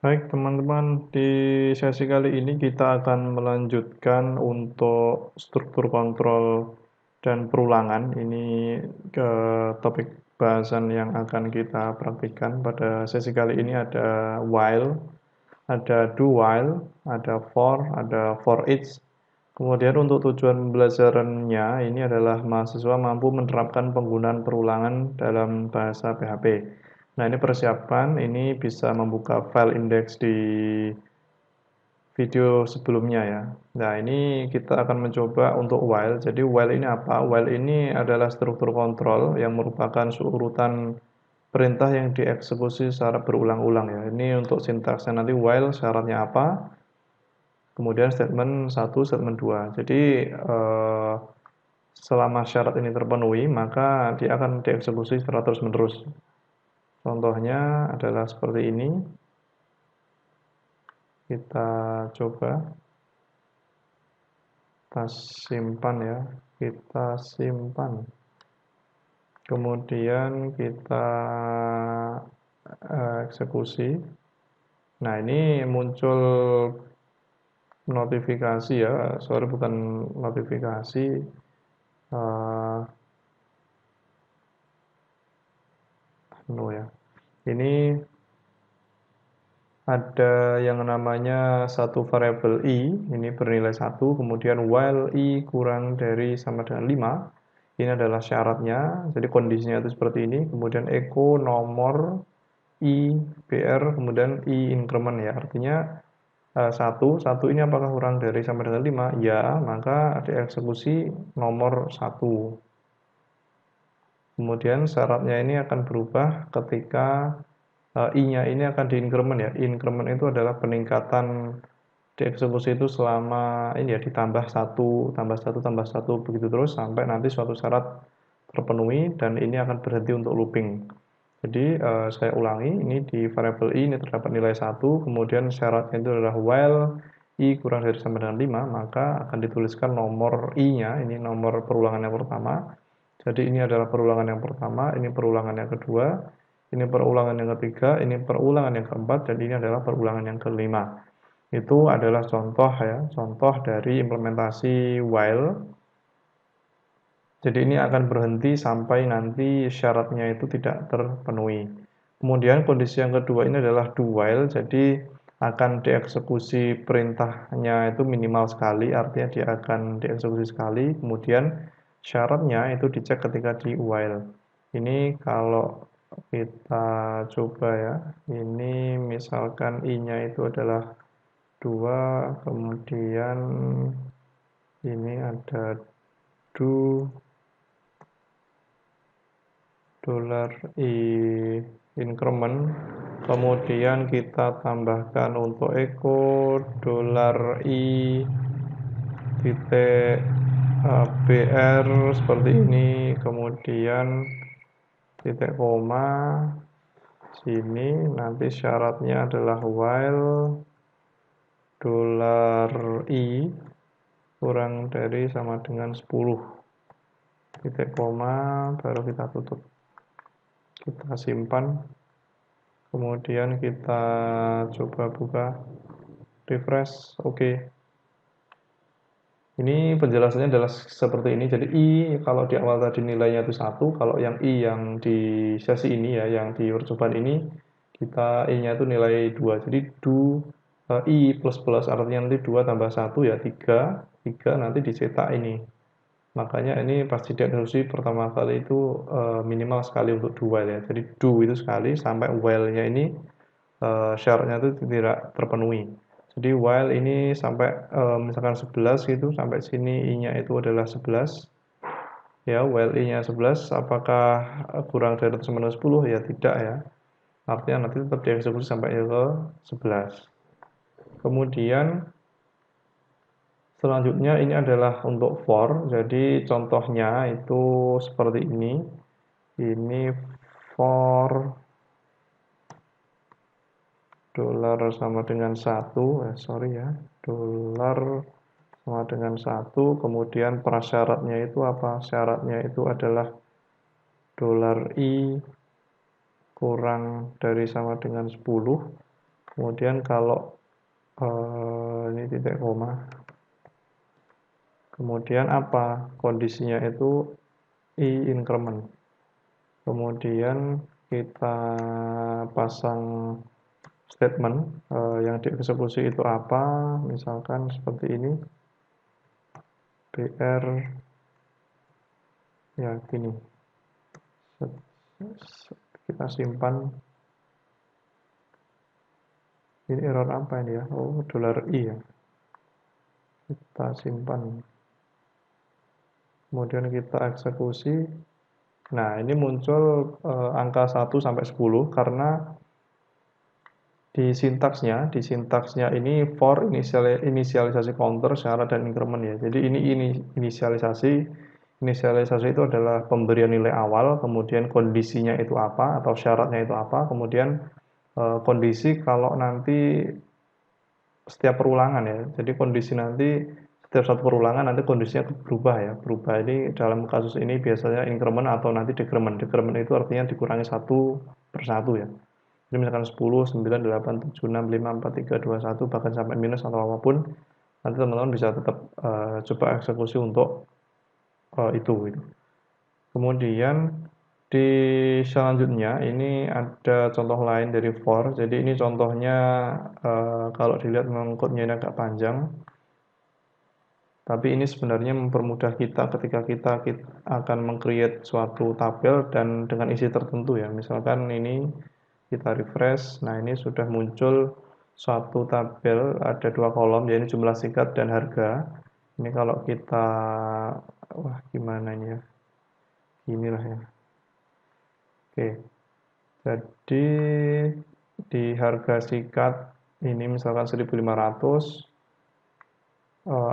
Baik, teman-teman, di sesi kali ini kita akan melanjutkan untuk struktur kontrol dan perulangan. Ini ke topik bahasan yang akan kita praktikkan. Pada sesi kali ini ada while, ada do while, ada for, ada for each. Kemudian untuk tujuan pembelajarannya ini adalah mahasiswa mampu menerapkan penggunaan perulangan dalam bahasa PHP. Nah, ini persiapan, ini bisa membuka file index di video sebelumnya ya. Nah, ini kita akan mencoba untuk while. Jadi while ini apa? While ini adalah struktur kontrol yang merupakan urutan perintah yang dieksekusi secara berulang-ulang ya. Ini untuk sintaksnya nanti while syaratnya apa? Kemudian statement satu, statement 2. Jadi selama syarat ini terpenuhi, maka dia akan dieksekusi secara terus-menerus. Contohnya adalah seperti ini. Kita coba, kita simpan ya, kita simpan. Kemudian kita eksekusi. Nah, ini muncul notifikasi ya, sorry bukan notifikasi, uh, no ya. Ini ada yang namanya satu variabel i, ini bernilai 1, kemudian while i kurang dari sama dengan 5, ini adalah syaratnya, jadi kondisinya itu seperti ini, kemudian echo nomor i br, kemudian i increment ya, artinya 1 ini apakah kurang dari sama dengan 5? Ya, maka dieksekusi nomor 1. Kemudian syaratnya ini akan berubah ketika I-nya ini akan diincrement ya. Increment itu adalah peningkatan dieksekusi itu selama ini ya ditambah 1, tambah 1, tambah 1 begitu terus sampai nanti suatu syarat terpenuhi dan ini akan berhenti untuk looping. Jadi saya ulangi, ini di variabel i ini terdapat nilai 1, kemudian syaratnya itu adalah while i kurang dari sama dengan 5, maka akan dituliskan nomor i-nya, ini nomor perulangan yang pertama. Jadi ini adalah perulangan yang pertama, ini perulangan yang kedua, ini perulangan yang ketiga, ini perulangan yang keempat, dan ini adalah perulangan yang kelima. Itu adalah contoh ya, contoh dari implementasi while. Jadi ini akan berhenti sampai nanti syaratnya itu tidak terpenuhi. Kemudian kondisi yang kedua ini adalah do while, jadi akan dieksekusi perintahnya itu minimal sekali, artinya dia akan dieksekusi sekali, kemudian syaratnya itu dicek ketika di while. Ini kalau kita coba ya, ini misalkan i-nya itu adalah 2, kemudian ini ada do dolar i increment, kemudian kita tambahkan untuk echo dolar i titik br seperti ini, kemudian titik koma sini, nanti syaratnya adalah while dolar i kurang dari sama dengan 10, titik koma baru kita tutup, kita simpan, kemudian kita coba buka, refresh, oke. Ini penjelasannya adalah seperti ini. Jadi i kalau di awal tadi nilainya itu 1, kalau yang i yang di sesi ini ya, yang di percobaan ini kita i-nya itu nilai 2. Jadi do i plus plus artinya nanti 2 tambah 1 ya 3, 3 nanti dicetak ini. Makanya ini pasti dieksekusi pertama kali itu minimal sekali untuk do while ya. Jadi do itu sekali sampai while-nya ini syaratnya itu tidak terpenuhi. Jadi while ini sampai misalkan 11 gitu, sampai sini i-nya itu adalah 11. Ya, while i-nya 11, apakah kurang dari atau sama dengan 10? Ya tidak ya. Artinya nanti tetap dieksekusi sampai ke 11. Kemudian selanjutnya ini adalah untuk for. Jadi contohnya itu seperti ini. Ini for dolar sama dengan 1, sorry ya, dolar sama dengan 1, kemudian prasyaratnya itu apa? Syaratnya itu adalah dolar i kurang dari sama dengan 10, Kemudian kalau ini titik koma. Kemudian apa? Kondisinya itu I increment. Kemudian kita pasang statement yang dieksekusi itu apa, misalkan seperti ini, BR, ya gini, kita simpan, ini error apa ini ya, oh $i ya, kita simpan, kemudian kita eksekusi. Nah ini muncul angka 1 sampai 10 karena di sintaksnya ini for inisialisasi counter, syarat, dan increment ya. Jadi ini inisialisasi itu adalah pemberian nilai awal, kemudian kondisinya itu apa atau syaratnya itu apa, kemudian kondisi kalau nanti setiap perulangan ya. Jadi kondisi nanti setiap satu perulangan nanti kondisinya berubah ya. Berubah ini dalam kasus ini biasanya increment atau nanti decrement. Decrement itu artinya dikurangi satu per satu ya. Jadi misalkan 10, 9, 8, 7, 6, 5, 4, 3, 2, 1, bahkan sampai minus atau apapun, nanti teman-teman bisa tetap coba eksekusi untuk itu. Kemudian di selanjutnya ini ada contoh lain dari for. Jadi ini contohnya kalau dilihat memang code-nya ini agak panjang. Tapi ini sebenarnya mempermudah kita ketika kita akan meng-create suatu tabel dan dengan isi tertentu ya. Misalkan ini kita refresh, nah ini sudah muncul suatu tabel, ada 2 kolom, yaitu jumlah sikat dan harga. Ini kalau kita, wah gimana ini ya, inilah ya. Oke, jadi di harga sikat ini misalkan 1.500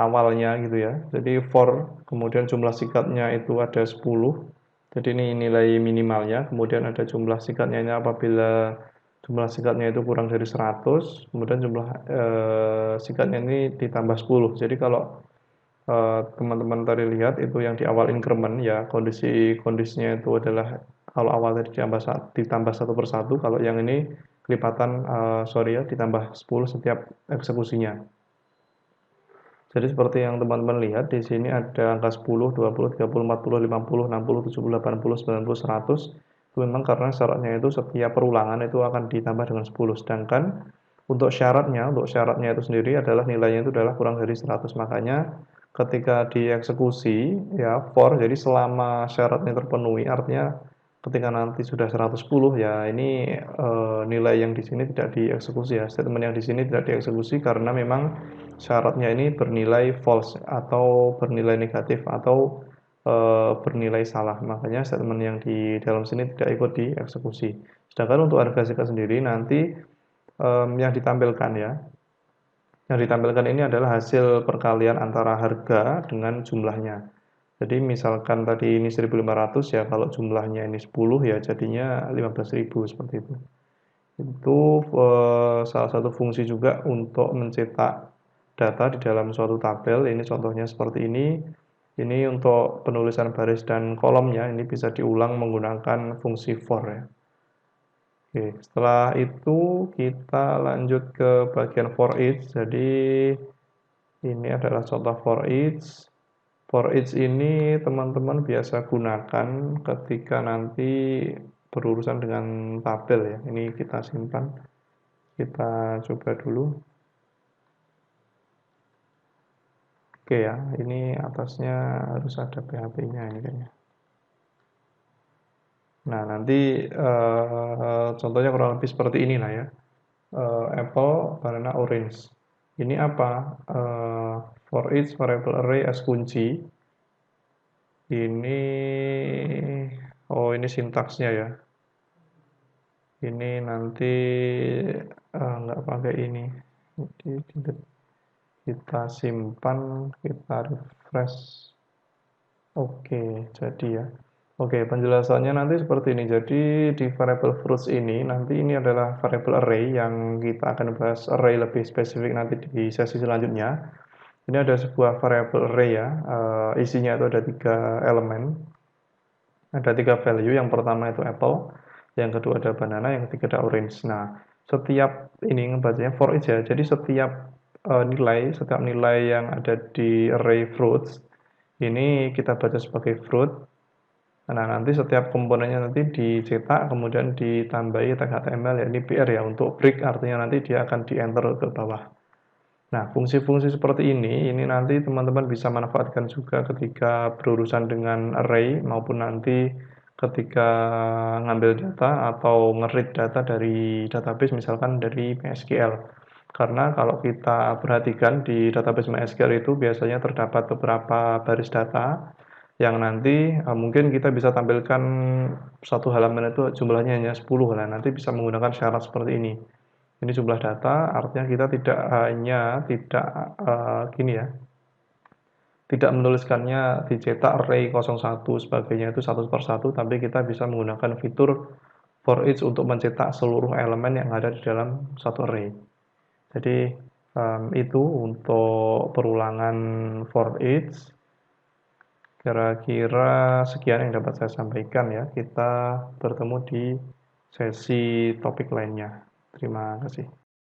awalnya gitu ya. Jadi for, kemudian jumlah sikatnya itu ada 10. Jadi ini nilai minimalnya, kemudian ada jumlah sikatnya ini apabila jumlah sikatnya itu kurang dari 100, kemudian jumlah sikatnya ini ditambah 10. Jadi kalau teman-teman tadi lihat itu yang di awal increment ya, kondisinya itu adalah kalau awal tadi ditambah satu per satu, kalau yang ini kelipatan ditambah 10 setiap eksekusinya. Jadi seperti yang teman-teman lihat di sini ada angka 10, 20, 30, 40, 50, 60, 70, 80, 90, 100. Itu memang karena syaratnya itu setiap perulangan itu akan ditambah dengan 10. Sedangkan untuk syaratnya itu sendiri adalah nilainya itu adalah kurang dari 100. Makanya ketika dieksekusi ya for, jadi selama syaratnya terpenuhi, artinya ketika nanti sudah 110 ya ini nilai yang di sini tidak dieksekusi ya. Statement yang di sini tidak dieksekusi karena memang syaratnya ini bernilai false atau bernilai negatif atau bernilai salah. Makanya statement yang di dalam sini tidak ikut dieksekusi. Sedangkan untuk harga sikat sendiri nanti yang ditampilkan ya. Yang ditampilkan ini adalah hasil perkalian antara harga dengan jumlahnya. Jadi misalkan tadi ini 1.500 ya, kalau jumlahnya ini 10 ya jadinya 15.000 seperti itu. Itu salah satu fungsi juga untuk mencetak data di dalam suatu tabel. Ini contohnya seperti ini. Ini untuk penulisan baris dan kolomnya, ini bisa diulang menggunakan fungsi for ya. Oke, setelah itu kita lanjut ke bagian for each. Jadi ini adalah contoh for each. For each ini teman-teman biasa gunakan ketika nanti berurusan dengan tabel ya. Ini kita simpan. Kita coba dulu. Oke ya, ini atasnya harus ada PHP-nya ini kayaknya. Nah, nanti contohnya kurang lebih seperti inilah ya. Apple, banana, orange. Ini apa? For each variable array as kunci. Ini, oh ini sintaksnya ya. Ini nanti nggak pakai ini. Kita simpan, kita refresh. Oke, jadi ya. Oke, penjelasannya nanti seperti ini. Jadi di variable fruits ini, nanti ini adalah variable array yang kita akan bahas array lebih spesifik nanti di sesi selanjutnya. Ini ada sebuah variable array ya, isinya itu ada 3 elemen. Ada 3 value, yang pertama itu apple, yang kedua ada banana, yang ketiga ada orange. Nah, setiap ini ngebacanya for each ya. Jadi setiap nilai yang ada di array fruits ini kita baca sebagai fruit. Nah, nanti setiap komponennya nanti dicetak kemudian ditambahi tag HTML ya. Ini PR ya untuk break artinya nanti dia akan di-enter ke bawah. Nah, fungsi-fungsi seperti ini nanti teman-teman bisa manfaatkan juga ketika berurusan dengan array maupun nanti ketika ngambil data atau nge-read data dari database misalkan dari MySQL. Karena kalau kita perhatikan di database MySQL itu biasanya terdapat beberapa baris data yang nanti mungkin kita bisa tampilkan satu halaman itu jumlahnya hanya 10 lah. Nanti bisa menggunakan syarat seperti ini. Ini jumlah data, artinya kita gini ya, tidak menuliskannya dicetak array 01 sebagainya itu satu per satu, tapi kita bisa menggunakan fitur for each untuk mencetak seluruh elemen yang ada di dalam satu array. Jadi itu untuk perulangan for each. Kira-kira sekian yang dapat saya sampaikan ya. Kita bertemu di sesi topik lainnya. Terima kasih.